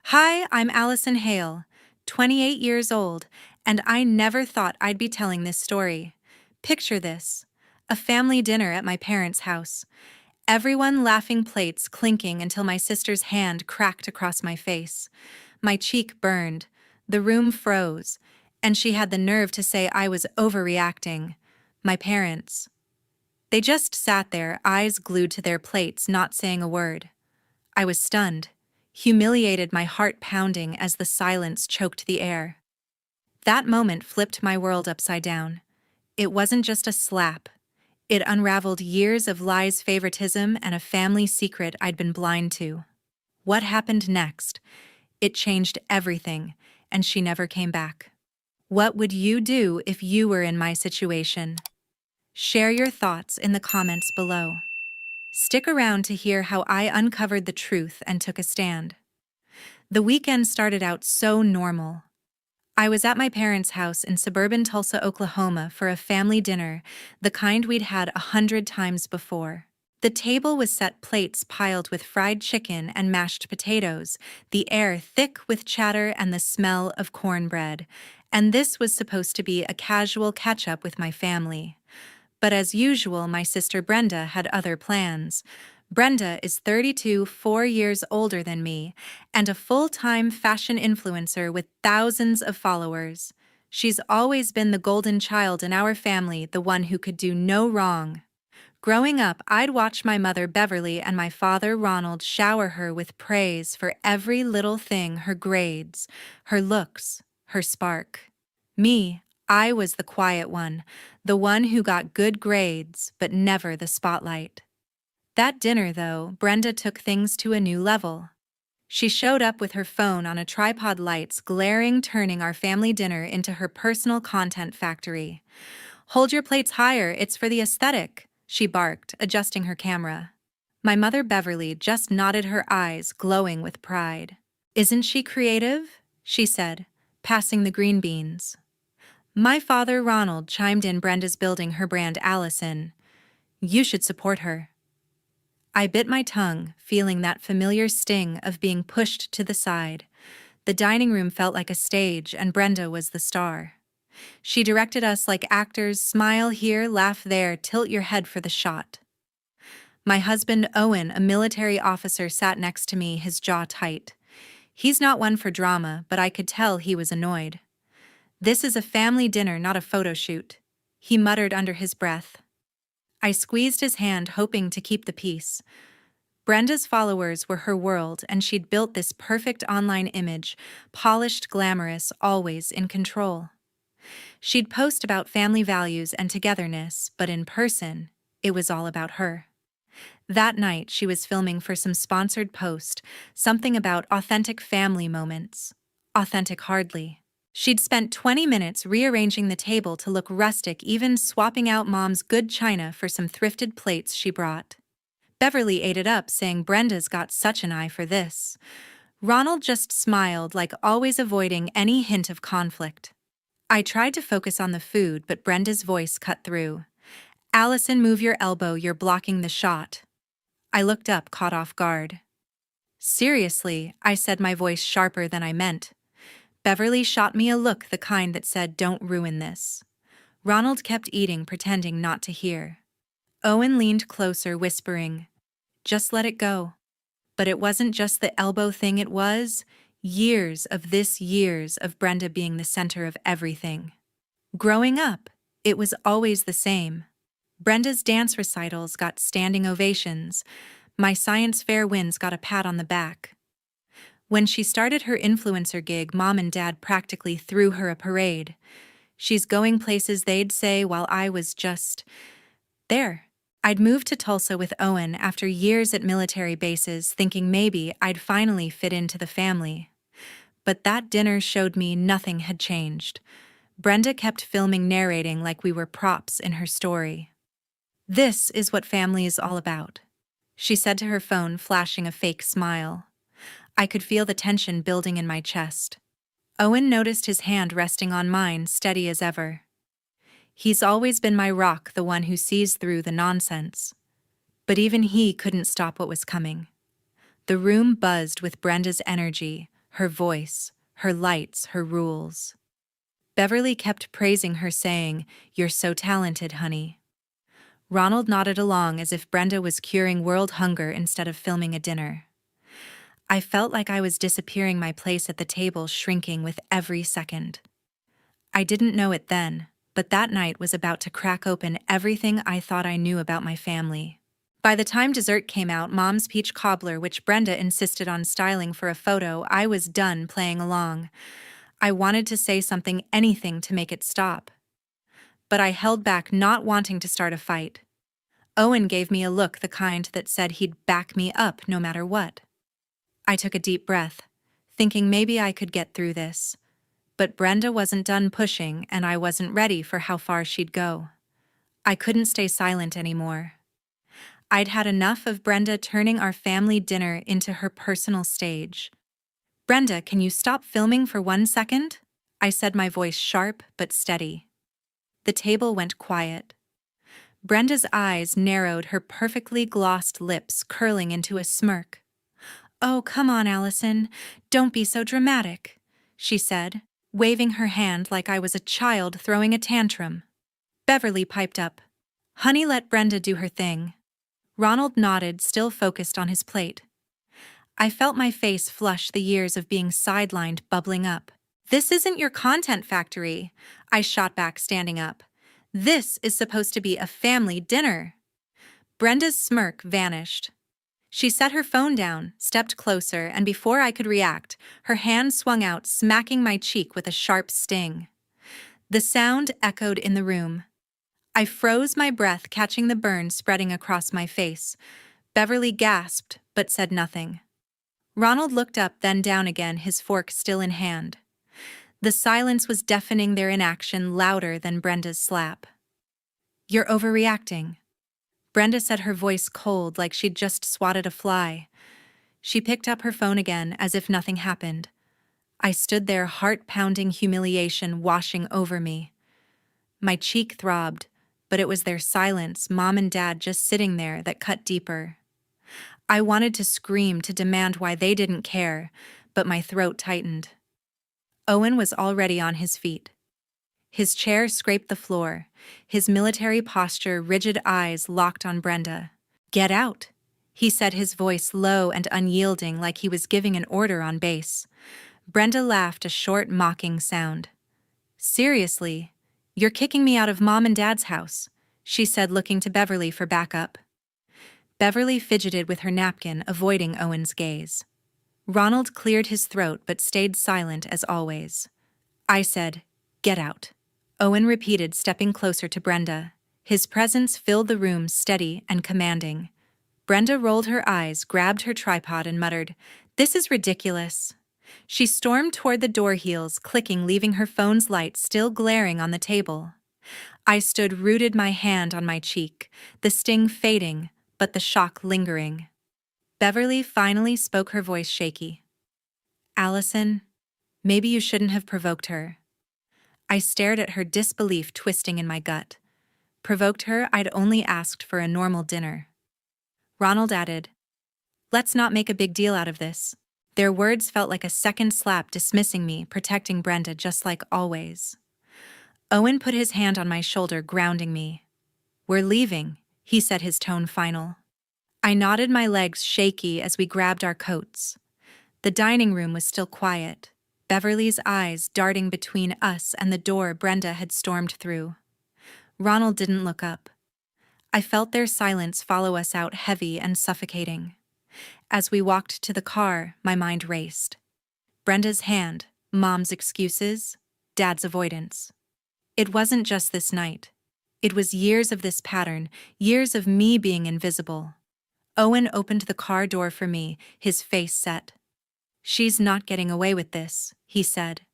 Hi, I'm Alison Hale, 28 years old, and I never thought I'd be telling this story. Picture this: a family dinner at my parents' house. Everyone laughing, plates clinking until my sister's hand cracked across my face. My cheek burned, the room froze, and she had the nerve to say I was overreacting. My parents. They just sat there, eyes glued to their plates, not saying a word. I was stunned, humiliated, my heart pounding as the silence choked the air. That moment flipped my world upside down. It wasn't just a slap. It unraveled years of lies, favoritism, and a family secret I'd been blind to. What happened next? It changed everything, and she never came back. What would you do if you were in my situation? Share your thoughts in the comments below. Stick around to hear how I uncovered the truth and took a stand. The weekend started out so normal. I was at my parents' house in suburban Tulsa, Oklahoma for a family dinner, the kind we'd had 100 times before. The table was set, plates piled with fried chicken and mashed potatoes, the air thick with chatter and the smell of cornbread. And this was supposed to be a casual catch-up with my family. But as usual, my sister Brenda had other plans. Brenda is 32, 4 years older than me, and a full-time fashion influencer with thousands of followers. She's always been the golden child in our family, the one who could do no wrong. Growing up, I'd watch my mother Beverly and my father Ronald shower her with praise for every little thing: her grades, her looks, her spark. Me, I was the quiet one, the one who got good grades, but never the spotlight. That dinner, though, Brenda took things to a new level. She showed up with her phone on a tripod, lights glaring, turning our family dinner into her personal content factory. "Hold your plates higher, it's for the aesthetic," she barked, adjusting her camera. My mother Beverly just nodded, her eyes glowing with pride. "Isn't she creative?" she said, passing the green beans. My father Ronald chimed in, "Brenda's building her brand, Alison. You should support her." I bit my tongue, feeling that familiar sting of being pushed to the side. The dining room felt like a stage, and Brenda was the star. She directed us like actors: smile here, laugh there, tilt your head for the shot. My husband Owen, a military officer, sat next to me, his jaw tight. He's not one for drama, but I could tell he was annoyed. "This is a family dinner, not a photo shoot," he muttered under his breath. I squeezed his hand, hoping to keep the peace. Brenda's followers were her world, and she'd built this perfect online image: polished, glamorous, always in control. She'd post about family values and togetherness, but in person, it was all about her. That night, she was filming for some sponsored post, something about authentic family moments. Authentic hardly. She'd spent 20 minutes rearranging the table to look rustic, even swapping out Mom's good china for some thrifted plates she brought. Beverly ate it up, saying Brenda's got such an eye for this. Ronald just smiled, like always, avoiding any hint of conflict. I tried to focus on the food, but Brenda's voice cut through. "Alison, move your elbow, you're blocking the shot." I looked up, caught off guard. "Seriously," I said, my voice sharper than I meant. Beverly shot me a look, the kind that said, "Don't ruin this." Ronald kept eating, pretending not to hear. Owen leaned closer, whispering, "Just let it go." But it wasn't just the elbow thing, it was years of Brenda being the center of everything. Growing up, it was always the same. Brenda's dance recitals got standing ovations. My science fair wins got a pat on the back. When she started her influencer gig, Mom and Dad practically threw her a parade. "She's going places," they'd say, while I was just there. I'd moved to Tulsa with Owen after years at military bases, thinking maybe I'd finally fit into the family. But that dinner showed me nothing had changed. Brenda kept filming, narrating like we were props in her story. "This is what family is all about," she said to her phone, flashing a fake smile. I could feel the tension building in my chest. Owen noticed, his hand resting on mine, steady as ever. He's always been my rock, the one who sees through the nonsense. But even he couldn't stop what was coming. The room buzzed with Brenda's energy, her voice, her lights, her rules. Beverly kept praising her, saying, "You're so talented, honey." Ronald nodded along as if Brenda was curing world hunger instead of filming a dinner. I felt like I was disappearing, my place at the table shrinking with every second. I didn't know it then, but that night was about to crack open everything I thought I knew about my family. By the time dessert came out, Mom's peach cobbler, which Brenda insisted on styling for a photo, I was done playing along. I wanted to say something, anything to make it stop. But I held back, not wanting to start a fight. Owen gave me a look, the kind that said he'd back me up no matter what. I took a deep breath, thinking maybe I could get through this. But Brenda wasn't done pushing, and I wasn't ready for how far she'd go. I couldn't stay silent anymore. I'd had enough of Brenda turning our family dinner into her personal stage. "Brenda, can you stop filming for 1 second?" I said, my voice sharp but steady. The table went quiet. Brenda's eyes narrowed, her perfectly glossed lips curling into a smirk. "Oh, come on, Alison. Don't be so dramatic," she said, waving her hand like I was a child throwing a tantrum. Beverly piped up, "Honey, let Brenda do her thing." Ronald nodded, still focused on his plate. I felt my face flush, the years of being sidelined bubbling up. "This isn't your content factory," I shot back, standing up. "This is supposed to be a family dinner." Brenda's smirk vanished. She set her phone down, stepped closer, and before I could react, her hand swung out, smacking my cheek with a sharp sting. The sound echoed in the room. I froze, my breath catching the burn spreading across my face. Beverly gasped, but said nothing. Ronald looked up, then down again, his fork still in hand. The silence was deafening, their inaction louder than Brenda's slap. "You're overreacting," Brenda said, her voice cold, like she'd just swatted a fly. She picked up her phone again, as if nothing happened. I stood there, heart-pounding humiliation washing over me. My cheek throbbed, but it was their silence, Mom and Dad just sitting there, that cut deeper. I wanted to scream, to demand why they didn't care, but my throat tightened. Owen was already on his feet. His chair scraped the floor, his military posture, rigid eyes locked on Brenda. "Get out," he said, his voice low and unyielding, like he was giving an order on base. Brenda laughed, a short, mocking sound. "Seriously? You're kicking me out of Mom and Dad's house," she said, looking to Beverly for backup. Beverly fidgeted with her napkin, avoiding Owen's gaze. Ronald cleared his throat but stayed silent as always. I said, "Get out." Owen repeated, stepping closer to Brenda. His presence filled the room, steady and commanding. Brenda rolled her eyes, grabbed her tripod, and muttered, "This is ridiculous." She stormed toward the door, heels clicking, leaving her phone's light still glaring on the table. I stood rooted, my hand on my cheek, the sting fading, but the shock lingering. Beverly finally spoke, her voice shaky. "Alison, maybe you shouldn't have provoked her." I stared at her, disbelief twisting in my gut. Provoked her? I'd only asked for a normal dinner. Ronald added, "Let's not make a big deal out of this." Their words felt like a second slap, dismissing me, protecting Brenda just like always. Owen put his hand on my shoulder, grounding me. "We're leaving," he said, his tone final. I nodded, my legs shaky as we grabbed our coats. The dining room was still quiet, Beverly's eyes darting between us and the door Brenda had stormed through. Ronald didn't look up. I felt their silence follow us out, heavy and suffocating. As we walked to the car, my mind raced. Brenda's hand, Mom's excuses, Dad's avoidance. It wasn't just this night. It was years of this pattern, years of me being invisible. Owen opened the car door for me, his face set. "She's not getting away with this," he said.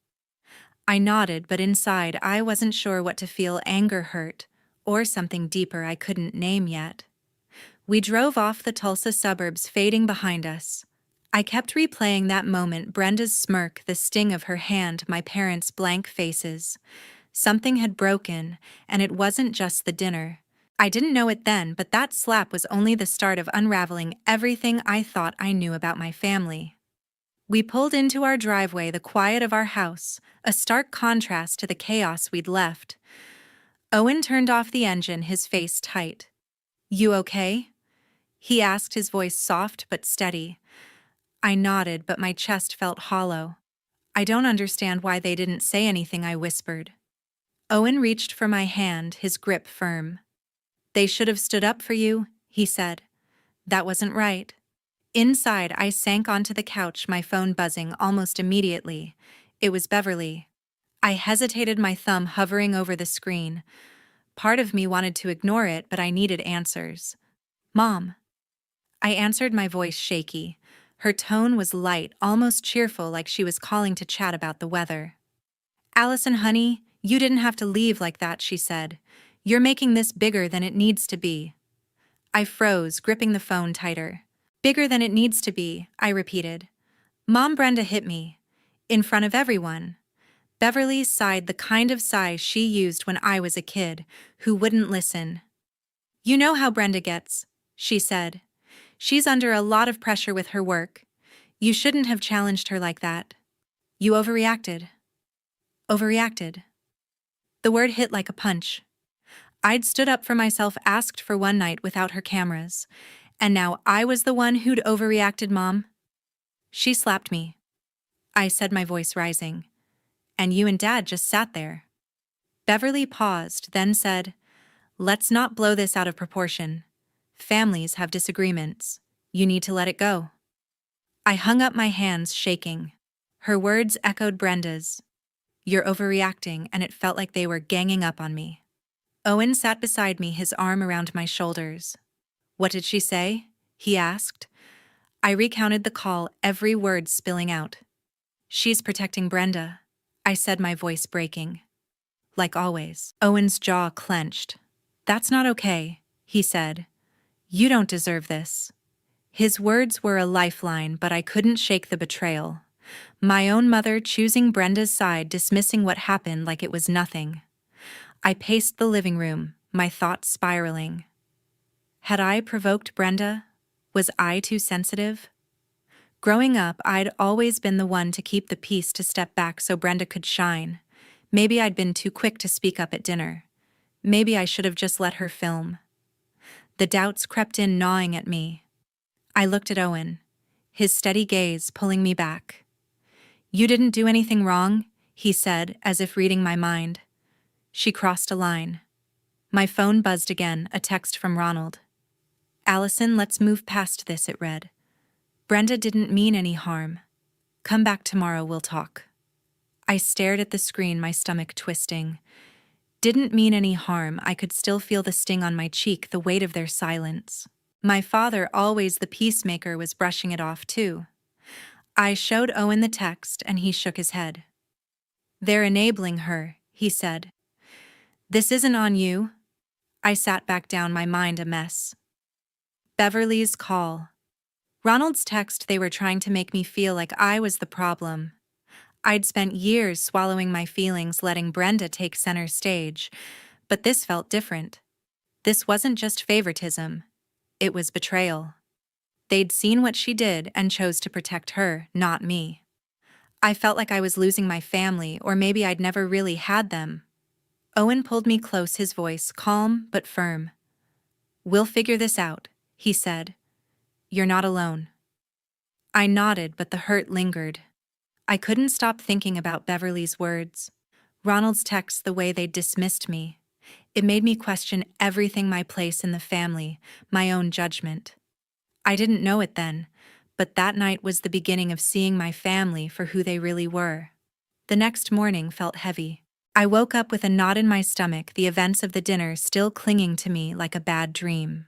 I nodded, but inside I wasn't sure what to feel, anger, hurt, or something deeper I couldn't name yet. We drove off, the Tulsa suburbs fading behind us. I kept replaying that moment, Brenda's smirk, the sting of her hand, my parents' blank faces. Something had broken, and it wasn't just the dinner. I didn't know it then, but that slap was only the start of unraveling everything I thought I knew about my family. We pulled into our driveway, the quiet of our house, a stark contrast to the chaos we'd left. Owen turned off the engine, his face tight. "You okay?" he asked, his voice soft but steady. I nodded, but my chest felt hollow. "I don't understand why they didn't say anything," I whispered. Owen reached for my hand, his grip firm. "They should have stood up for you," he said. "That wasn't right." Inside, I sank onto the couch, my phone buzzing almost immediately. It was Beverly. I hesitated, my thumb hovering over the screen. Part of me wanted to ignore it, but I needed answers. "Mom." I answered, my voice shaky. Her tone was light, almost cheerful, like she was calling to chat about the weather. "Alison, honey, you didn't have to leave like that," she said. "You're making this bigger than it needs to be." I froze, gripping the phone tighter. "Bigger than it needs to be," I repeated. "Mom, Brenda hit me. In front of everyone." Beverly sighed, the kind of sigh she used when I was a kid, who wouldn't listen. "You know how Brenda gets," she said. "She's under a lot of pressure with her work. You shouldn't have challenged her like that. You overreacted." Overreacted. The word hit like a punch. I'd stood up for myself, asked for one night without her cameras, and now I was the one who'd overreacted. "Mom." She slapped me. I said, my voice rising. "And you and Dad just sat there." Beverly paused, then said, "Let's not blow this out of proportion. Families have disagreements. You need to let it go." I hung up, my hands shaking. Her words echoed Brenda's. "You're overreacting," and it felt like they were ganging up on me. Owen sat beside me, his arm around my shoulders. "What did she say?" he asked. I recounted the call, every word spilling out. "She's protecting Brenda," I said, my voice breaking. "Like always." Owen's jaw clenched. "That's not okay," he said. "You don't deserve this." His words were a lifeline, but I couldn't shake the betrayal. My own mother choosing Brenda's side, dismissing what happened like it was nothing. I paced the living room, my thoughts spiraling. Had I provoked Brenda? Was I too sensitive? Growing up, I'd always been the one to keep the peace, to step back so Brenda could shine. Maybe I'd been too quick to speak up at dinner. Maybe I should have just let her film. The doubts crept in, gnawing at me. I looked at Owen, his steady gaze pulling me back. "You didn't do anything wrong," he said, as if reading my mind. "She crossed a line." My phone buzzed again, a text from Ronald. "Alison, let's move past this," it read. "Brenda didn't mean any harm. Come back tomorrow, we'll talk." I stared at the screen, my stomach twisting. Didn't mean any harm. I could still feel the sting on my cheek, the weight of their silence. My father, always the peacemaker, was brushing it off too. I showed Owen the text, and he shook his head. "They're enabling her," he said. "This isn't on you." I sat back down, my mind a mess. Beverly's call. Ronald's text. They were trying to make me feel like I was the problem. I'd spent years swallowing my feelings, letting Brenda take center stage, but this felt different. This wasn't just favoritism. It was betrayal. They'd seen what she did and chose to protect her, not me. I felt like I was losing my family, or maybe I'd never really had them. Owen pulled me close, his voice calm but firm. "We'll figure this out," he said. "You're not alone." I nodded, but the hurt lingered. I couldn't stop thinking about Beverly's words, Ronald's text, the way they'd dismissed me. It made me question everything, my place in the family, my own judgment. I didn't know it then, but that night was the beginning of seeing my family for who they really were. The next morning felt heavy. I woke up with a knot in my stomach, the events of the dinner still clinging to me like a bad dream.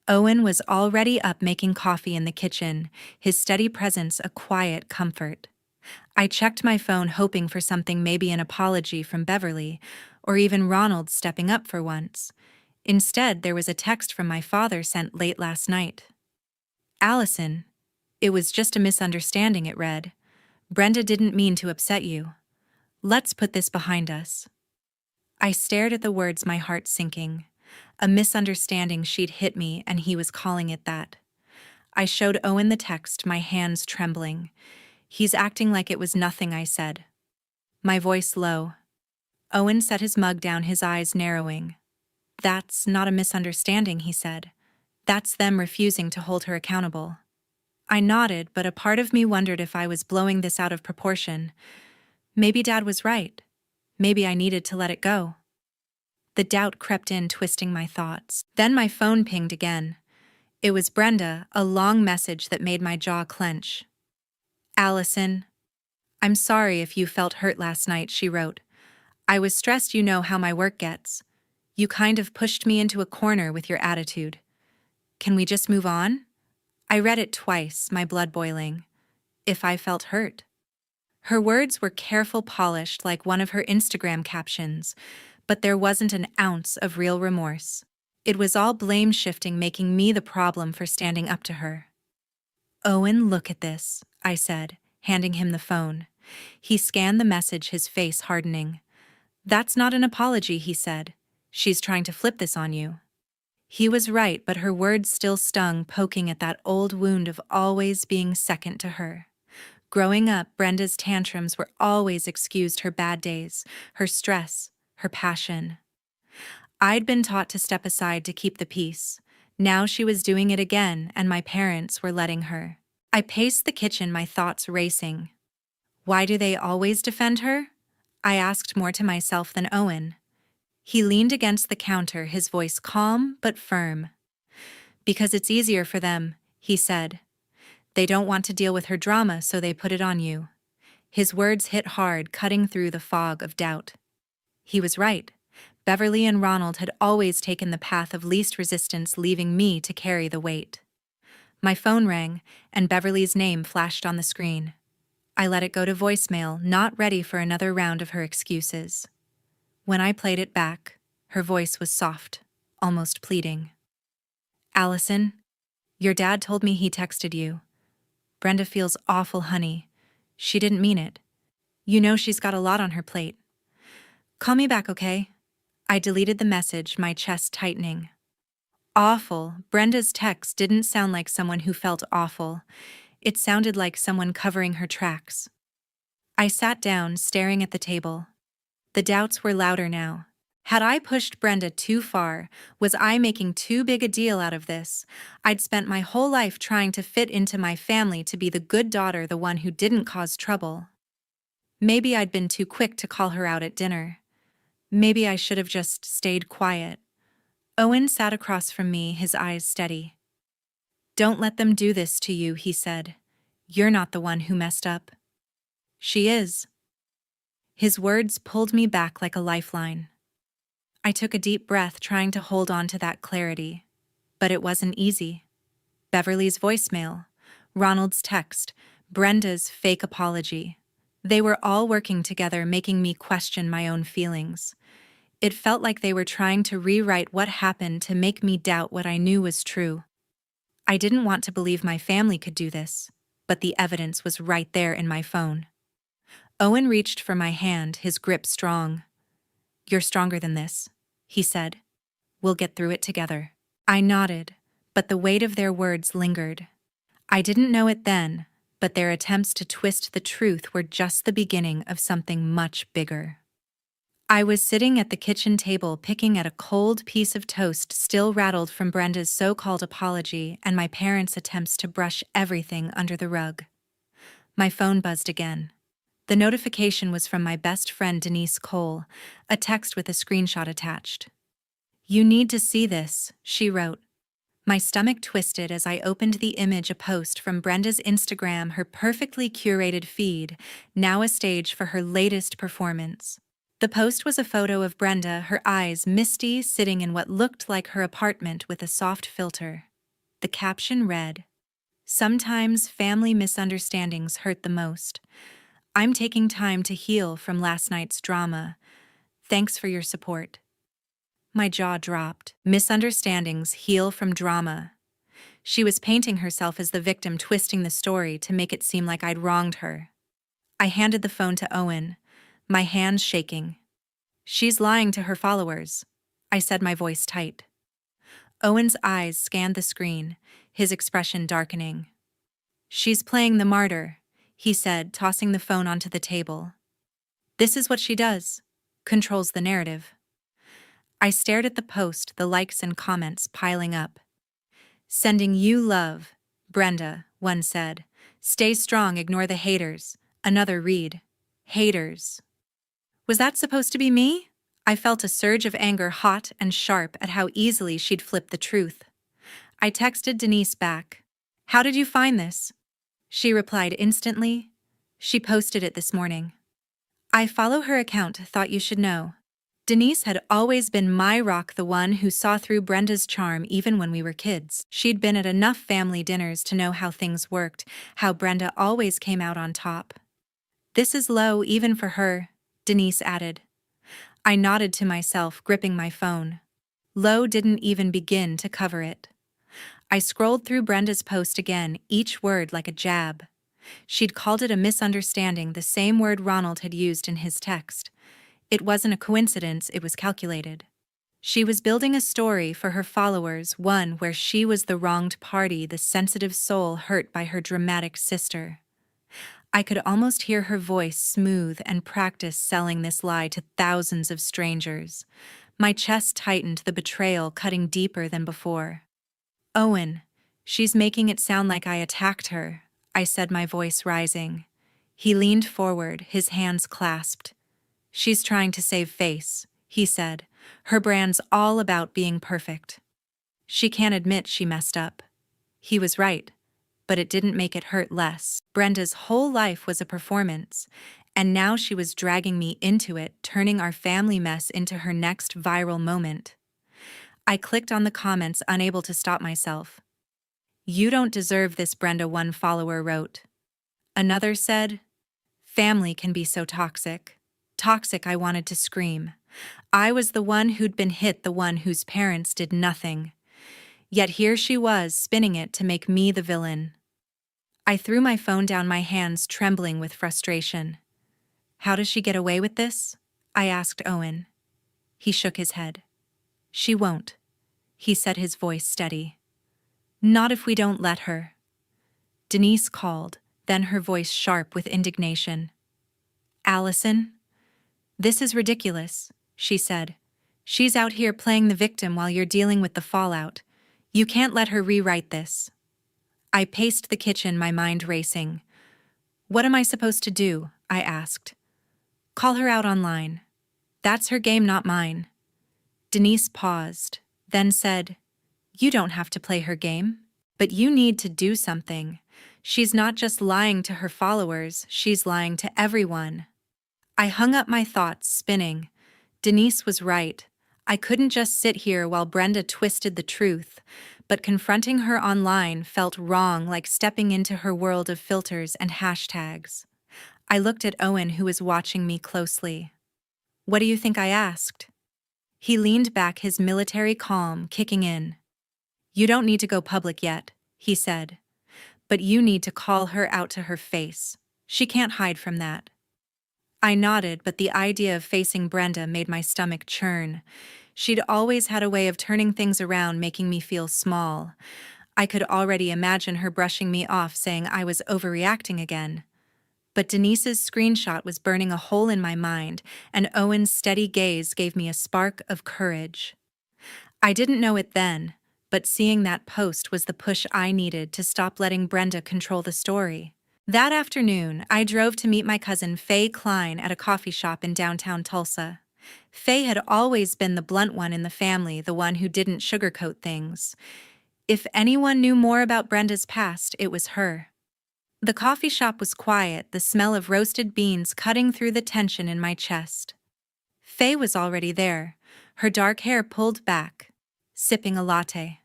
Owen was already up, making coffee in the kitchen, his steady presence a quiet comfort. I checked my phone, hoping for something, maybe an apology from Beverly, or even Ronald stepping up for once. Instead, there was a text from my father sent late last night. "Alison, it was just a misunderstanding," it read. "Brenda didn't mean to upset you. Let's put this behind us." I stared at the words, my heart sinking. A misunderstanding. She'd hit me, and he was calling it that. I showed Owen the text, my hands trembling. He's acting like it was nothing, I said, my voice low. Owen set his mug down, his eyes narrowing. That's not a misunderstanding, he said. That's them refusing to hold her accountable. I nodded, but a part of me wondered if I was blowing this out of proportion. Maybe Dad was right. Maybe I needed to let it go. The doubt crept in, twisting my thoughts. Then my phone pinged again. It was Brenda, a long message that made my jaw clench. Alison, I'm sorry if you felt hurt last night, she wrote. I was stressed, you know how my work gets. You kind of pushed me into a corner with your attitude. Can we just move on? I read it twice, my blood boiling. If I felt hurt. Her words were careful, polished like one of her Instagram captions, but there wasn't an ounce of real remorse. It was all blame shifting, making me the problem for standing up to her. Owen, look at this, I said, handing him the phone. He scanned the message, his face hardening. That's not an apology, he said. She's trying to flip this on you. He was right, but her words still stung, poking at that old wound of always being second to her. Growing up, Brenda's tantrums were always excused her bad days, her stress, her passion. I'd been taught to step aside to keep the peace. Now she was doing it again, and my parents were letting her. I paced the kitchen, my thoughts racing. Why do they always defend her? I asked, more to myself than Owen. He leaned against the counter, his voice calm but firm. Because it's easier for them, he said. They don't want to deal with her drama, so they put it on you. His words hit hard, cutting through the fog of doubt. He was right. Beverly and Ronald had always taken the path of least resistance, leaving me to carry the weight. My phone rang, and Beverly's name flashed on the screen. I let it go to voicemail, not ready for another round of her excuses. When I played it back, her voice was soft, almost pleading. Alison, your dad told me he texted you. Brenda feels awful, honey. She didn't mean it. You know she's got a lot on her plate. Call me back, okay? I deleted the message, my chest tightening. Awful. Brenda's text didn't sound like someone who felt awful. It sounded like someone covering her tracks. I sat down, staring at the table. The doubts were louder now. Had I pushed Brenda too far? Was I making too big a deal out of this? I'd spent my whole life trying to fit into my family, to be the good daughter, the one who didn't cause trouble. Maybe I'd been too quick to call her out at dinner. Maybe I should have just stayed quiet. Owen sat across from me, his eyes steady. Don't let them do this to you, he said. You're not the one who messed up. She is. His words pulled me back like a lifeline. I took a deep breath, trying to hold on to that clarity. But it wasn't easy. Beverly's voicemail, Ronald's text, Brenda's fake apology. They were all working together, making me question my own feelings. It felt like they were trying to rewrite what happened to make me doubt what I knew was true. I didn't want to believe my family could do this, but the evidence was right there in my phone. Owen reached for my hand, his grip strong. You're stronger than this, he said. We'll get through it together. I nodded, but the weight of their words lingered. I didn't know it then, but their attempts to twist the truth were just the beginning of something much bigger. I was sitting at the kitchen table, picking at a cold piece of toast, still rattled from Brenda's so-called apology and my parents' attempts to brush everything under the rug. My phone buzzed again. The notification was from my best friend Denise Cole, a text with a screenshot attached. You need to see this, she wrote. My stomach twisted as I opened the image, a post from Brenda's Instagram, her perfectly curated feed, now a stage for her latest performance. The post was a photo of Brenda, her eyes misty, sitting in what looked like her apartment with a soft filter. The caption read, "Sometimes family misunderstandings hurt the most. I'm taking time to heal from last night's drama. Thanks for your support." My jaw dropped. Misunderstandings heal from drama. She was painting herself as the victim, twisting the story to make it seem like I'd wronged her. I handed the phone to Owen, my hands shaking. She's lying to her followers, I said, my voice tight. Owen's eyes scanned the screen, his expression darkening. She's playing the martyr, he said, tossing the phone onto the table. This is what she does. Controls the narrative. I stared at the post, the likes and comments piling up. Sending you love, Brenda, one said. Stay strong, ignore the haters. Another read. Haters. Was that supposed to be me? I felt a surge of anger, hot and sharp, at how easily she'd flipped the truth. I texted Denise back. How did you find this? She replied instantly. She posted it this morning. I follow her account, thought you should know. Denise had always been my rock, the one who saw through Brenda's charm even when we were kids. She'd been at enough family dinners to know how things worked, how Brenda always came out on top. This is low even for her, Denise added. I nodded to myself, gripping my phone. Low didn't even begin to cover it. I scrolled through Brenda's post again, each word like a jab. She'd called it a misunderstanding, the same word Ronald had used in his text. It wasn't a coincidence, it was calculated. She was building a story for her followers, one where she was the wronged party, the sensitive soul hurt by her dramatic sister. I could almost hear her voice, smooth and practiced, selling this lie to thousands of strangers. My chest tightened, the betrayal cutting deeper than before. Owen, she's making it sound like I attacked her, I said, my voice rising. He leaned forward, his hands clasped. She's trying to save face, he said. Her brand's all about being perfect. She can't admit she messed up. He was right, but it didn't make it hurt less. Brenda's whole life was a performance, and now she was dragging me into it, turning our family mess into her next viral moment. I clicked on the comments, unable to stop myself. You don't deserve this, Brenda, one follower wrote. Another said, family can be so toxic. Toxic, I wanted to scream. I was the one who'd been hit, the one whose parents did nothing. Yet here she was, spinning it to make me the villain. I threw my phone down, my hands trembling with frustration. How does she get away with this? I asked Owen. He shook his head. She won't, he said, his voice steady. Not if we don't let her. Denise called, then her voice sharp with indignation. Alison? This is ridiculous, she said. She's out here playing the victim while you're dealing with the fallout. You can't let her rewrite this. I paced the kitchen, my mind racing. What am I supposed to do? I asked. Call her out online. That's her game, not mine. Denise paused, then said, You don't have to play her game, but you need to do something. She's not just lying to her followers, she's lying to everyone. I hung up, my thoughts spinning. Denise was right. I couldn't just sit here while Brenda twisted the truth, but confronting her online felt wrong, like stepping into her world of filters and hashtags. I looked at Owen, who was watching me closely. What do you think? I asked. He leaned back, his military calm kicking in. You don't need to go public yet, he said. But you need to call her out to her face. She can't hide from that. I nodded, but the idea of facing Brenda made my stomach churn. She'd always had a way of turning things around, making me feel small. I could already imagine her brushing me off, saying I was overreacting again. But Denise's screenshot was burning a hole in my mind, and Owen's steady gaze gave me a spark of courage. I didn't know it then, but seeing that post was the push I needed to stop letting Brenda control the story. That afternoon, I drove to meet my cousin Faye Klein at a coffee shop in downtown Tulsa. Faye had always been the blunt one in the family, the one who didn't sugarcoat things. If anyone knew more about Brenda's past, it was her. The coffee shop was quiet, the smell of roasted beans cutting through the tension in my chest. Faye was already there, her dark hair pulled back, sipping a latte.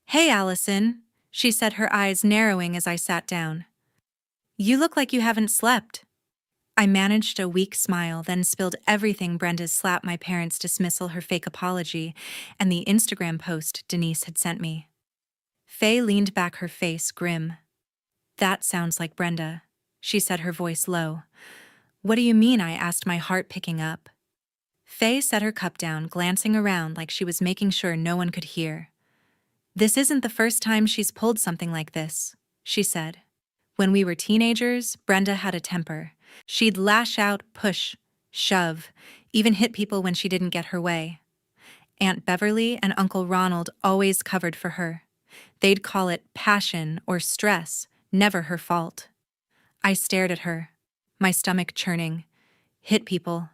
Hey, Alison, she said, her eyes narrowing as I sat down. You look like you haven't slept. I managed a weak smile, then spilled everything: Brenda's slap, my parents' dismissal, her fake apology, and the Instagram post Denise had sent me. Faye leaned back, her face grim. That sounds like Brenda, she said, her voice low. What do you mean? I asked, my heart picking up. Faye set her cup down, glancing around like she was making sure no one could hear. This isn't the first time she's pulled something like this, she said. When we were teenagers, Brenda had a temper. She'd lash out, push, shove, even hit people when she didn't get her way. Aunt Beverly and Uncle Ronald always covered for her. They'd call it passion or stress, never her fault. I stared at her, my stomach churning. Hit people.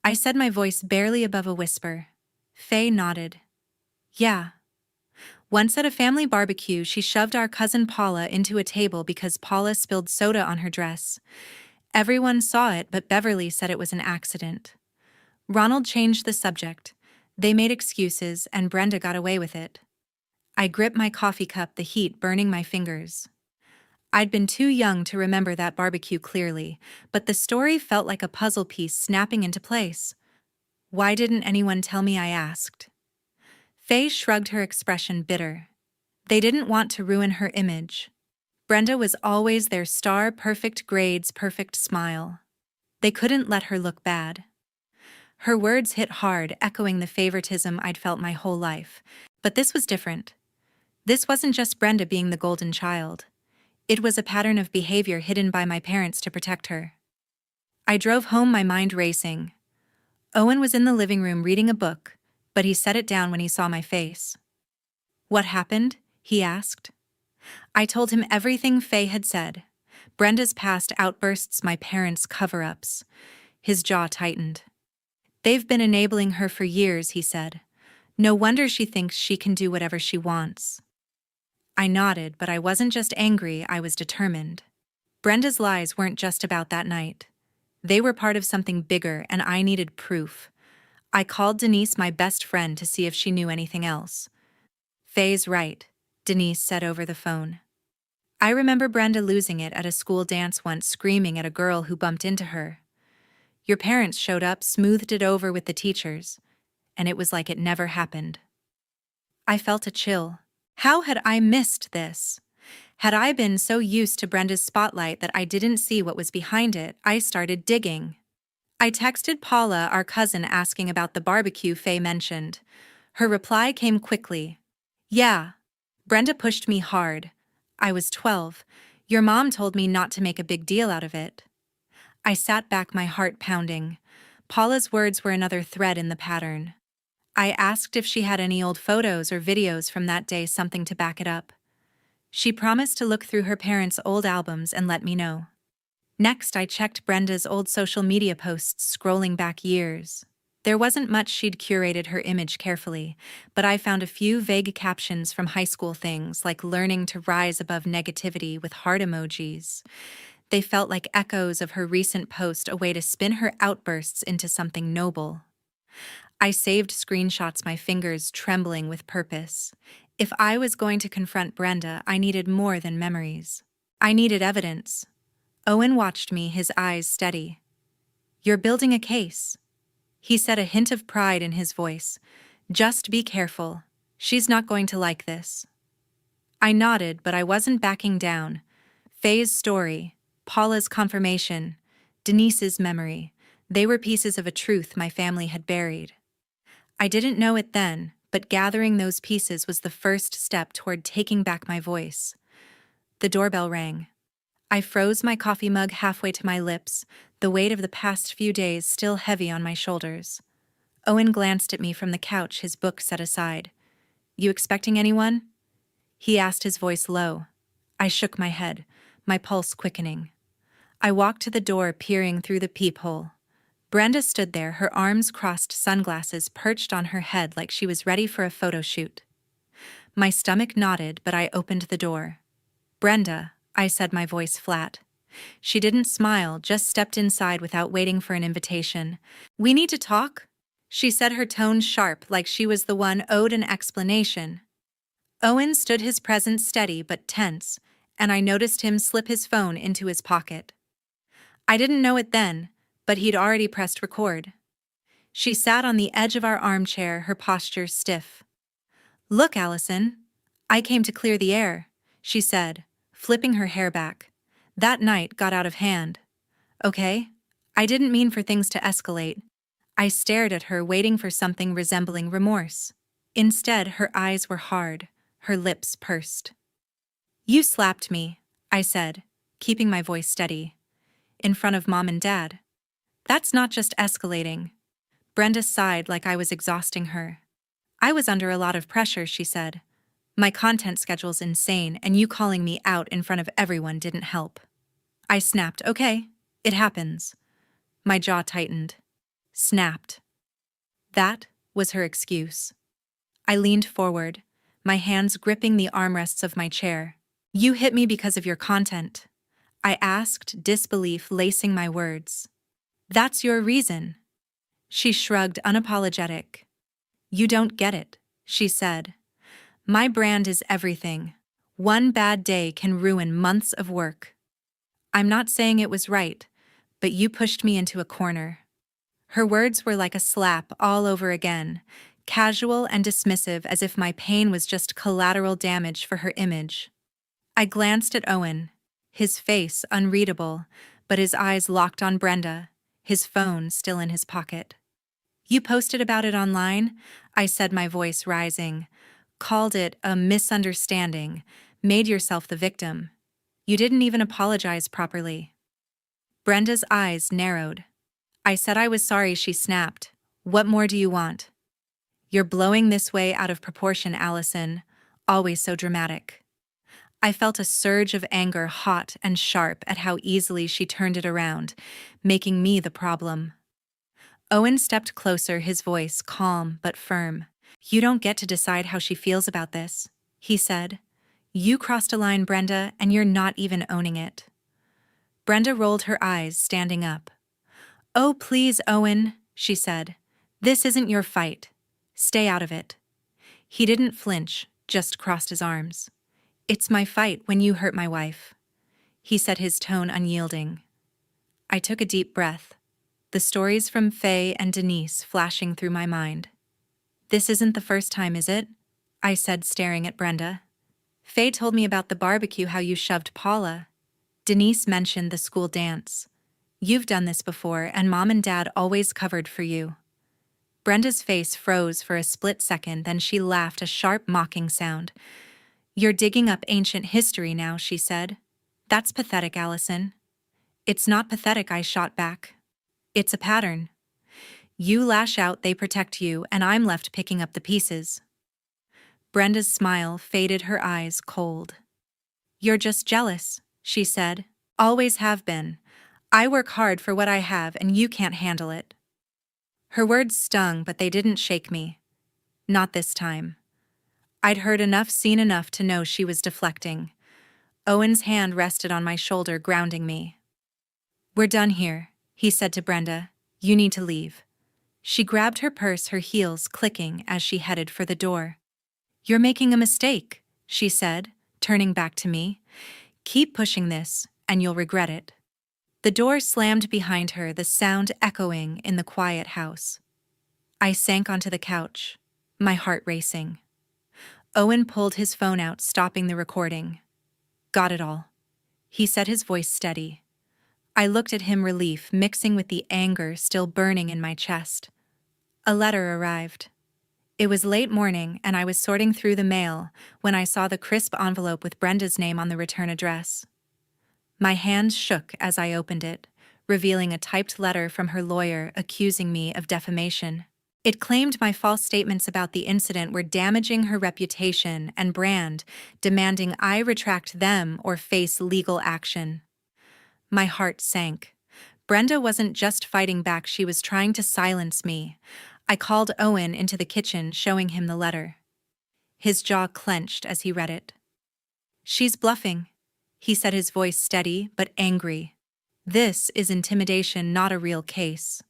I said, my voice barely above a whisper. Faye nodded. Yeah. Once at a family barbecue, she shoved our cousin Paula into a table because Paula spilled soda on her dress. Everyone saw it, but Beverly said it was an accident. Ronald changed the subject. They made excuses, and Brenda got away with it. I gripped my coffee cup, the heat burning my fingers. I'd been too young to remember that barbecue clearly, but the story felt like a puzzle piece snapping into place. Why didn't anyone tell me? I asked. Faye shrugged, her expression bitter. They didn't want to ruin her image. Brenda was always their star, perfect grades, perfect smile. They couldn't let her look bad. Her words hit hard, echoing the favoritism I'd felt my whole life. But this was different. This wasn't just Brenda being the golden child. It was a pattern of behavior hidden by my parents to protect her. I drove home, my mind racing. Owen was in the living room reading a book, but he set it down when he saw my face. What happened? He asked. I told him everything Faye had said. Brenda's past outbursts, my parents' cover-ups. His jaw tightened. They've been enabling her for years, he said. No wonder she thinks she can do whatever she wants. I nodded, but I wasn't just angry, I was determined. Brenda's lies weren't just about that night. They were part of something bigger, and I needed proof. I called Denise, my best friend, to see if she knew anything else. Faye's right, Denise said over the phone. I remember Brenda losing it at a school dance once, screaming at a girl who bumped into her. Your parents showed up, smoothed it over with the teachers, and it was like it never happened. I felt a chill. How had I missed this? Had I been so used to Brenda's spotlight that I didn't see what was behind it? I started digging. I texted Paula, our cousin, asking about the barbecue Faye mentioned. Her reply came quickly. Yeah. Brenda pushed me hard. I was 12. Your mom told me not to make a big deal out of it. I sat back, my heart pounding. Paula's words were another thread in the pattern. I asked if she had any old photos or videos from that day, something to back it up. She promised to look through her parents' old albums and let me know. Next, I checked Brenda's old social media posts, scrolling back years. There wasn't much. She'd curated her image carefully, but I found a few vague captions from high school, things like learning to rise above negativity with heart emojis. They felt like echoes of her recent post, a way to spin her outbursts into something noble. I saved screenshots, my fingers trembling with purpose. If I was going to confront Brenda, I needed more than memories. I needed evidence. Owen watched me, his eyes steady. You're building a case, he said, a hint of pride in his voice. Just be careful. She's not going to like this. I nodded, but I wasn't backing down. Faye's story, Paula's confirmation, Denise's memory, they were pieces of a truth my family had buried. I didn't know it then, but gathering those pieces was the first step toward taking back my voice. The doorbell rang. I froze, my coffee mug halfway to my lips, the weight of the past few days still heavy on my shoulders. Owen glanced at me from the couch, his book set aside. You expecting anyone? He asked, his voice low. I shook my head, my pulse quickening. I walked to the door, peering through the peephole. Brenda stood there, her arms crossed, sunglasses perched on her head like she was ready for a photo shoot. My stomach knotted, but I opened the door. Brenda, I said, my voice flat. She didn't smile, just stepped inside without waiting for an invitation. We need to talk, she said, her tone sharp, like she was the one owed an explanation. Owen stood, his presence steady but tense, and I noticed him slip his phone into his pocket. I didn't know it then, but he'd already pressed record. She sat on the edge of our armchair, her posture stiff. Look, Alison, I came to clear the air, she said, flipping her hair back. That night got out of hand. Okay? I didn't mean for things to escalate. I stared at her, waiting for something resembling remorse. Instead, her eyes were hard, her lips pursed. You slapped me, I said, keeping my voice steady. In front of Mom and Dad. That's not just escalating. Brenda sighed like I was exhausting her. I was under a lot of pressure, she said. My content schedule's insane, and you calling me out in front of everyone didn't help. I snapped, okay, it happens. My jaw tightened. Snapped. That was her excuse. I leaned forward, my hands gripping the armrests of my chair. You hit me because of your content. I asked, disbelief lacing my words. That's your reason. She shrugged, unapologetic. You don't get it, she said. My brand is everything. One bad day can ruin months of work. I'm not saying it was right, but you pushed me into a corner. Her words were like a slap all over again, casual and dismissive as if my pain was just collateral damage for her image. I glanced at Owen, his face unreadable, but his eyes locked on Brenda, his phone still in his pocket. You posted about it online? I said, my voice rising. Called it a misunderstanding, made yourself the victim. You didn't even apologize properly. Brenda's eyes narrowed. I said I was sorry, she snapped. What more do you want? You're blowing this way out of proportion, Alison. Always so dramatic. I felt a surge of anger, hot and sharp, at how easily she turned it around, making me the problem. Owen stepped closer, his voice calm but firm. You don't get to decide how she feels about this, he said. You crossed a line, Brenda, and you're not even owning it. Brenda rolled her eyes, standing up. Oh, please, Owen, she said. This isn't your fight. Stay out of it. He didn't flinch, just crossed his arms. It's my fight when you hurt my wife. He said, his tone unyielding. I took a deep breath, the stories from Faye and Denise flashing through my mind. This isn't the first time, is it? I said, staring at Brenda. Faye told me about the barbecue, how you shoved Paula. Denise mentioned the school dance. You've done this before, and Mom and Dad always covered for you. Brenda's face froze for a split second, then she laughed, a sharp, mocking sound. You're digging up ancient history now, she said. That's pathetic, Alison. It's not pathetic, I shot back. It's a pattern. You lash out, they protect you, and I'm left picking up the pieces. Brenda's smile faded, her eyes cold. You're just jealous, she said. Always have been. I work hard for what I have, and you can't handle it. Her words stung, but they didn't shake me. Not this time. I'd heard enough, seen enough to know she was deflecting. Owen's hand rested on my shoulder, grounding me. We're done here, he said to Brenda. You need to leave. She grabbed her purse, her heels clicking as she headed for the door. You're making a mistake, she said, turning back to me. Keep pushing this, and you'll regret it. The door slammed behind her, the sound echoing in the quiet house. I sank onto the couch, my heart racing. Owen pulled his phone out, stopping the recording. Got it all. He said, his voice steady. I looked at him, relief mixing with the anger still burning in my chest. A letter arrived. It was late morning, and I was sorting through the mail when I saw the crisp envelope with Brenda's name on the return address. My hands shook as I opened it, revealing a typed letter from her lawyer accusing me of defamation. It claimed my false statements about the incident were damaging her reputation and brand, demanding I retract them or face legal action. My heart sank. Brenda wasn't just fighting back, she was trying to silence me. I called Owen into the kitchen, showing him the letter. His jaw clenched as he read it. She's bluffing, he said, his voice steady but angry. This is intimidation, not a real case.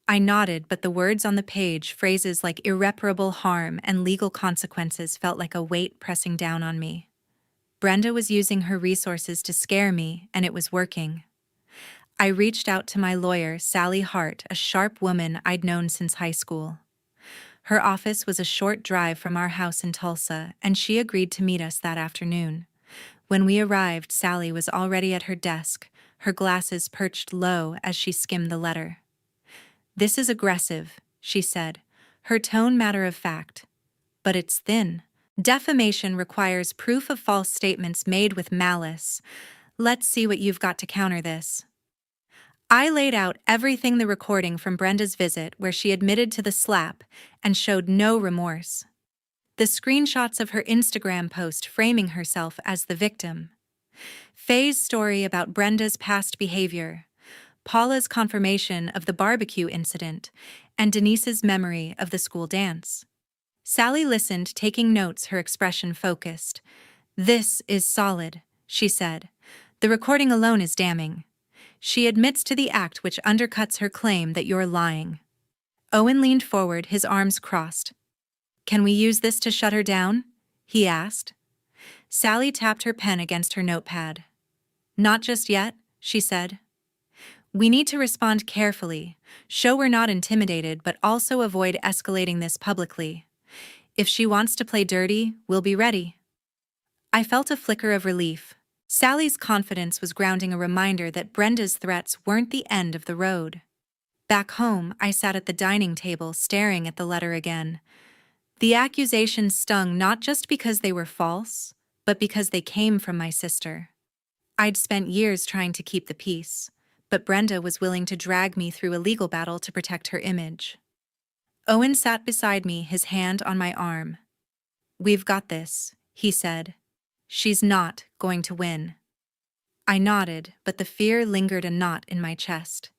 I nodded, but the words on the page, phrases like irreparable harm and legal consequences, felt like a weight pressing down on me. Brenda was using her resources to scare me, and it was working. I reached out to my lawyer, Sally Hart, a sharp woman I'd known since high school. Her office was a short drive from our house in Tulsa, and she agreed to meet us that afternoon. When we arrived, Sally was already at her desk, her glasses perched low as she skimmed the letter. This is aggressive, she said, her tone matter of fact. But it's thin. Defamation requires proof of false statements made with malice, Let's see what you've got to counter this. I laid out everything the recording from Brenda's visit where she admitted to the slap and showed no remorse. The screenshots of her Instagram post framing herself as the victim. Faye's story about Brenda's past behavior. Paula's confirmation of the barbecue incident, and Denise's memory of the school dance. Sally listened, taking notes, her expression focused. "This is solid," she said. "The recording alone is damning. She admits to the act, which undercuts her claim that you're lying." Owen leaned forward, his arms crossed. "Can we use this to shut her down?" he asked. Sally tapped her pen against her notepad. "Not just yet," she said. "We need to respond carefully, show we're not intimidated, but also avoid escalating this publicly. If she wants to play dirty, we'll be ready." I felt a flicker of relief. Sally's confidence was grounding a reminder that Brenda's threats weren't the end of the road. Back home, I sat at the dining table staring at the letter again. The accusations stung not just because they were false, but because they came from my sister. I'd spent years trying to keep the peace, but Brenda was willing to drag me through a legal battle to protect her image. Owen sat beside me, his hand on my arm. "We've got this," he said. "She's not going to win." I nodded, but the fear lingered a knot in my chest.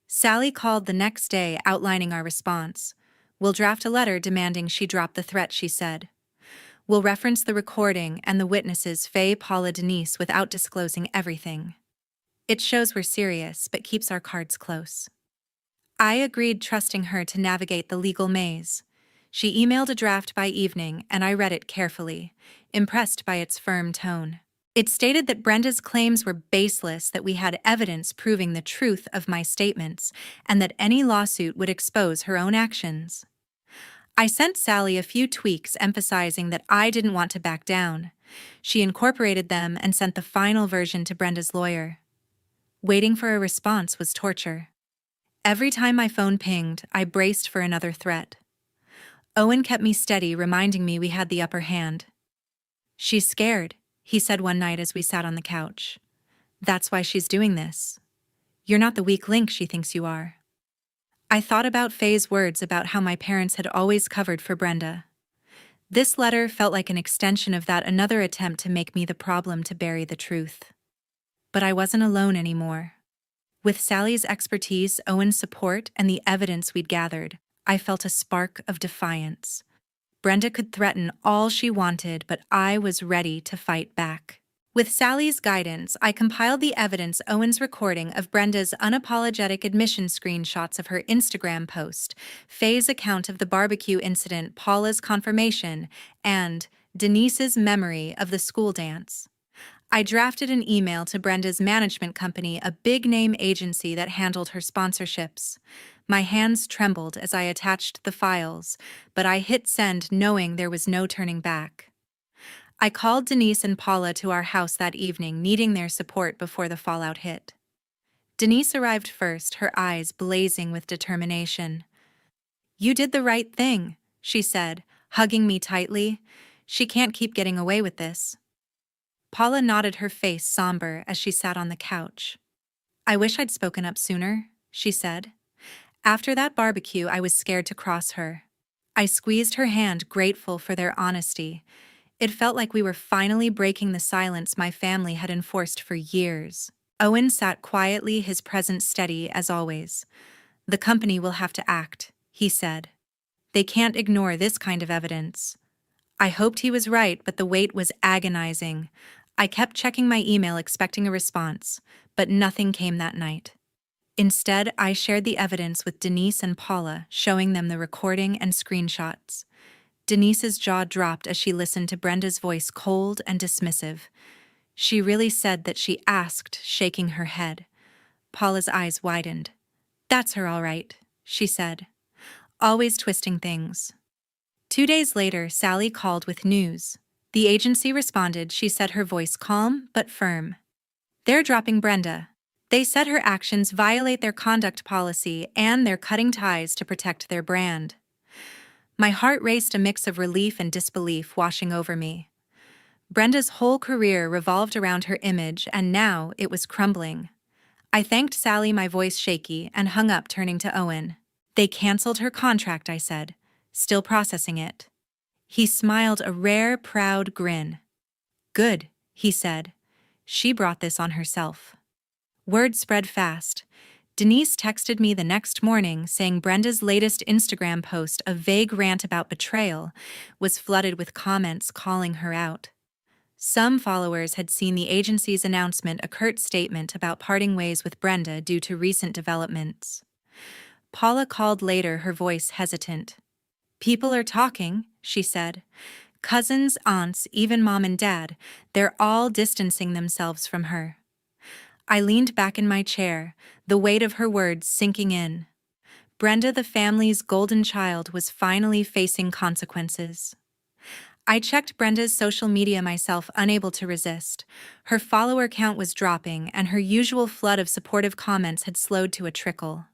Sally called the next day, outlining our response. "We'll draft a letter demanding she drop the threat," she said. "We'll reference the recording and the witnesses, Faye, Paula, Denise, without disclosing everything. It shows we're serious, but keeps our cards close." I agreed, trusting her to navigate the legal maze. She emailed a draft by evening, and I read it carefully, impressed by its firm tone. It stated that Brenda's claims were baseless, that we had evidence proving the truth of my statements, and that any lawsuit would expose her own actions. I sent Sally a few tweaks, emphasizing that I didn't want to back down. She incorporated them and sent the final version to Brenda's lawyer. Waiting for a response was torture. Every time my phone pinged, I braced for another threat. Owen kept me steady, reminding me we had the upper hand. "She's scared," he said one night as we sat on the couch. "That's why she's doing this. You're not the weak link she thinks you are." I thought about Faye's words about how my parents had always covered for Brenda. This letter felt like an extension of that, another attempt to make me the problem, to bury the truth. But I wasn't alone anymore. With Sally's expertise, Owen's support, and the evidence we'd gathered, I felt a spark of defiance. Brenda could threaten all she wanted, but I was ready to fight back. With Sally's guidance, I compiled the evidence: Owen's recording of Brenda's unapologetic admission, screenshots of her Instagram post, Faye's account of the barbecue incident, Paula's confirmation, and Denise's memory of the school dance. I drafted an email to Brenda's management company, a big-name agency that handled her sponsorships. My hands trembled as I attached the files, but I hit send, knowing there was no turning back. I called Denise and Paula to our house that evening, needing their support before the fallout hit. Denise arrived first, her eyes blazing with determination. "You did the right thing," she said, hugging me tightly. "She can't keep getting away with this." Paula nodded, her face somber as she sat on the couch. "I wish I'd spoken up sooner," she said. "After that barbecue, I was scared to cross her." I squeezed her hand, grateful for their honesty. It felt like we were finally breaking the silence my family had enforced for years. Owen sat quietly, his presence steady as always. "The company will have to act," he said. "They can't ignore this kind of evidence." I hoped he was right, but the wait was agonizing. I kept checking my email, expecting a response, but nothing came that night. Instead, I shared the evidence with Denise and Paula, showing them the recording and screenshots. Denise's jaw dropped as she listened to Brenda's voice, cold and dismissive. "She really said that?" she asked, shaking her head. Paula's eyes widened. "That's her all right," she said. "Always twisting things." 2 days later, Sally called with news. The agency responded, she said, her voice calm but firm. "They're dropping Brenda. They said her actions violate their conduct policy and they're cutting ties to protect their brand." My heart raced, a mix of relief and disbelief washing over me. Brenda's whole career revolved around her image, and now it was crumbling. I thanked Sally, my voice shaky, and hung up, turning to Owen. They canceled her contract, I said, still processing it. He smiled a rare, proud grin. Good, he said. She brought this on herself. Word spread fast. Denise texted me the next morning saying Brenda's latest Instagram post, a vague rant about betrayal, was flooded with comments calling her out. Some followers had seen the agency's announcement, a curt statement about parting ways with Brenda due to recent developments. Paula called later, her voice hesitant. People are talking, she said. Cousins, aunts, even mom and dad, they're all distancing themselves from her. I leaned back in my chair, the weight of her words sinking in. Brenda, the family's golden child, was finally facing consequences. I checked Brenda's social media myself, unable to resist. Her follower count was dropping, and her usual flood of supportive comments had slowed to a trickle.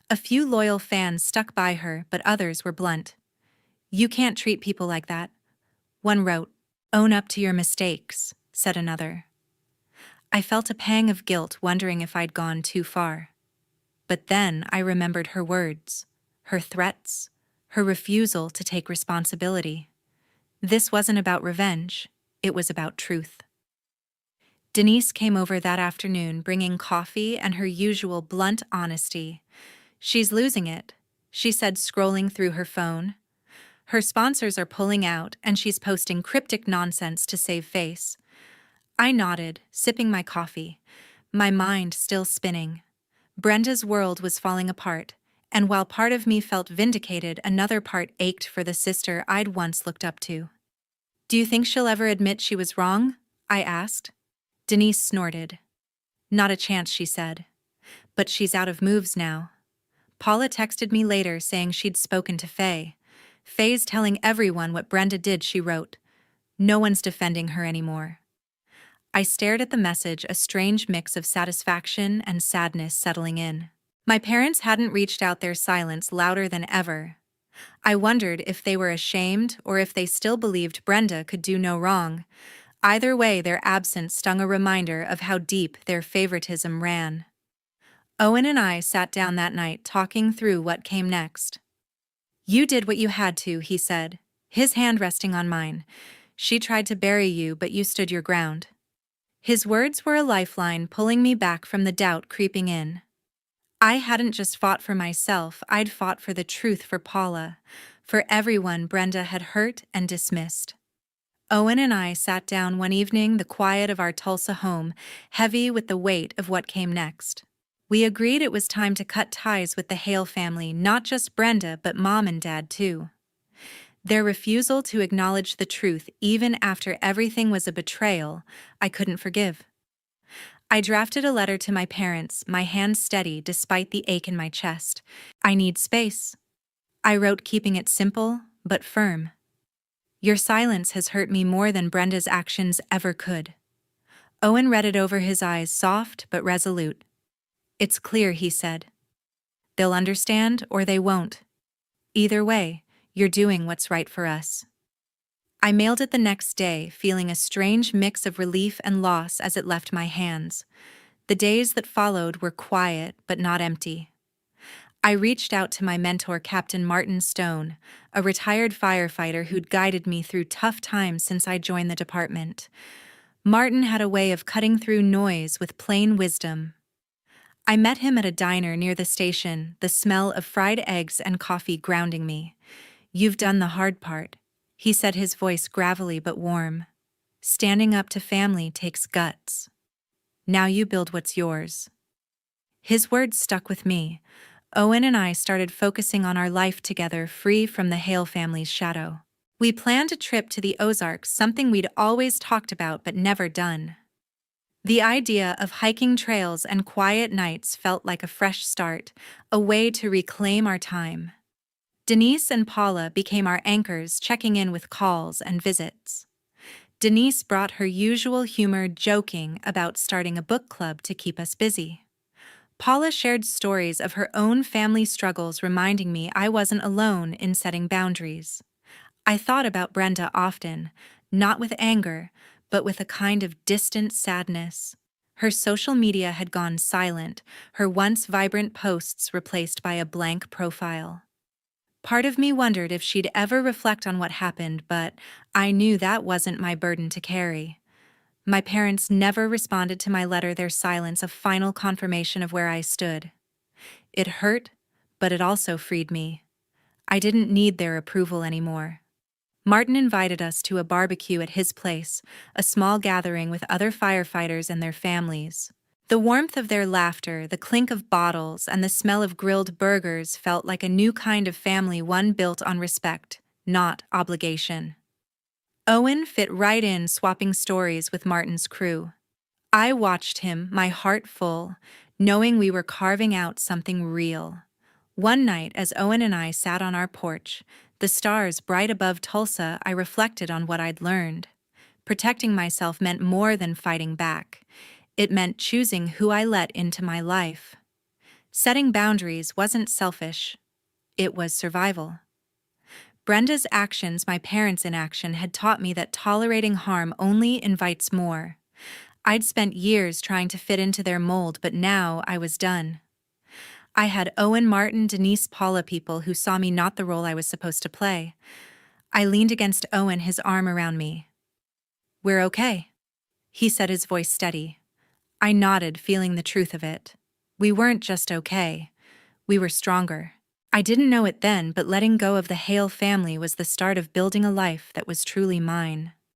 A few loyal fans stuck by her, but others were blunt. You can't treat people like that. One wrote, "Own up to your mistakes," said another. I felt a pang of guilt, wondering if I'd gone too far. But then I remembered her words, her threats, her refusal to take responsibility. This wasn't about revenge, it was about truth. Denise came over that afternoon, bringing coffee and her usual blunt honesty. She's losing it, she said, scrolling through her phone. Her sponsors are pulling out, and she's posting cryptic nonsense to save face. I nodded, sipping my coffee, my mind still spinning. Brenda's world was falling apart, and while part of me felt vindicated, another part ached for the sister I'd once looked up to. Do you think she'll ever admit she was wrong? I asked. Denise snorted. Not a chance, she said. But she's out of moves now. Paula texted me later saying she'd spoken to Faye. Faye's telling everyone what Brenda did, she wrote. No one's defending her anymore. I stared at the message, a strange mix of satisfaction and sadness settling in. My parents hadn't reached out, their silence louder than ever. I wondered if they were ashamed or if they still believed Brenda could do no wrong. Either way, their absence stung, a reminder of how deep their favoritism ran. Owen and I sat down that night, talking through what came next. You did what you had to, he said, his hand resting on mine. She tried to bury you, but you stood your ground. His words were a lifeline, pulling me back from the doubt creeping in. I hadn't just fought for myself, I'd fought for the truth, for Paula, for everyone Brenda had hurt and dismissed. Owen and I sat down one evening, the quiet of our Tulsa home, heavy with the weight of what came next. We agreed it was time to cut ties with the Hale family, not just Brenda, but mom and dad too. Their refusal to acknowledge the truth, even after everything was a betrayal, I couldn't forgive. I drafted a letter to my parents, my hand steady despite the ache in my chest. I need space. I wrote, keeping it simple but firm. Your silence has hurt me more than Brenda's actions ever could. Owen read it over, his eyes soft but resolute. It's clear, he said. They'll understand or they won't. Either way, you're doing what's right for us. I mailed it the next day, feeling a strange mix of relief and loss as it left my hands. The days that followed were quiet but not empty. I reached out to my mentor, Captain Martin Stone, a retired firefighter who'd guided me through tough times since I joined the department. Martin had a way of cutting through noise with plain wisdom. I met him at a diner near the station, the smell of fried eggs and coffee grounding me. You've done the hard part, he said, his voice gravelly but warm. Standing up to family takes guts. Now you build what's yours. His words stuck with me. Owen and I started focusing on our life together, free from the Hale family's shadow. We planned a trip to the Ozarks, something we'd always talked about but never done. The idea of hiking trails and quiet nights felt like a fresh start, a way to reclaim our time. Denise and Paula became our anchors, checking in with calls and visits. Denise brought her usual humor, joking about starting a book club to keep us busy. Paula shared stories of her own family struggles, reminding me I wasn't alone in setting boundaries. I thought about Brenda often, not with anger, but with a kind of distant sadness. Her social media had gone silent, her once vibrant posts replaced by a blank profile. Part of me wondered if she'd ever reflect on what happened, but I knew that wasn't my burden to carry. My parents never responded to my letter, their silence a final confirmation of where I stood. It hurt, but it also freed me. I didn't need their approval anymore. Martin invited us to a barbecue at his place, a small gathering with other firefighters and their families. The warmth of their laughter, the clink of bottles, and the smell of grilled burgers felt like a new kind of family, one built on respect, not obligation. Owen fit right in, swapping stories with Martin's crew. I watched him, my heart full, knowing we were carving out something real. One night, as Owen and I sat on our porch, the stars bright above Tulsa, I reflected on what I'd learned. Protecting myself meant more than fighting back. It meant choosing who I let into my life. Setting boundaries wasn't selfish. It was survival. Brenda's actions, my parents' inaction, had taught me that tolerating harm only invites more. I'd spent years trying to fit into their mold, but now I was done. I had Owen, Martin, Denise, Paula, people who saw me not the role I was supposed to play. I leaned against Owen, his arm around me. "We're okay," he said, his voice steady. I nodded, feeling the truth of it. We weren't just okay. We were stronger. I didn't know it then, but letting go of the Hale family was the start of building a life that was truly mine.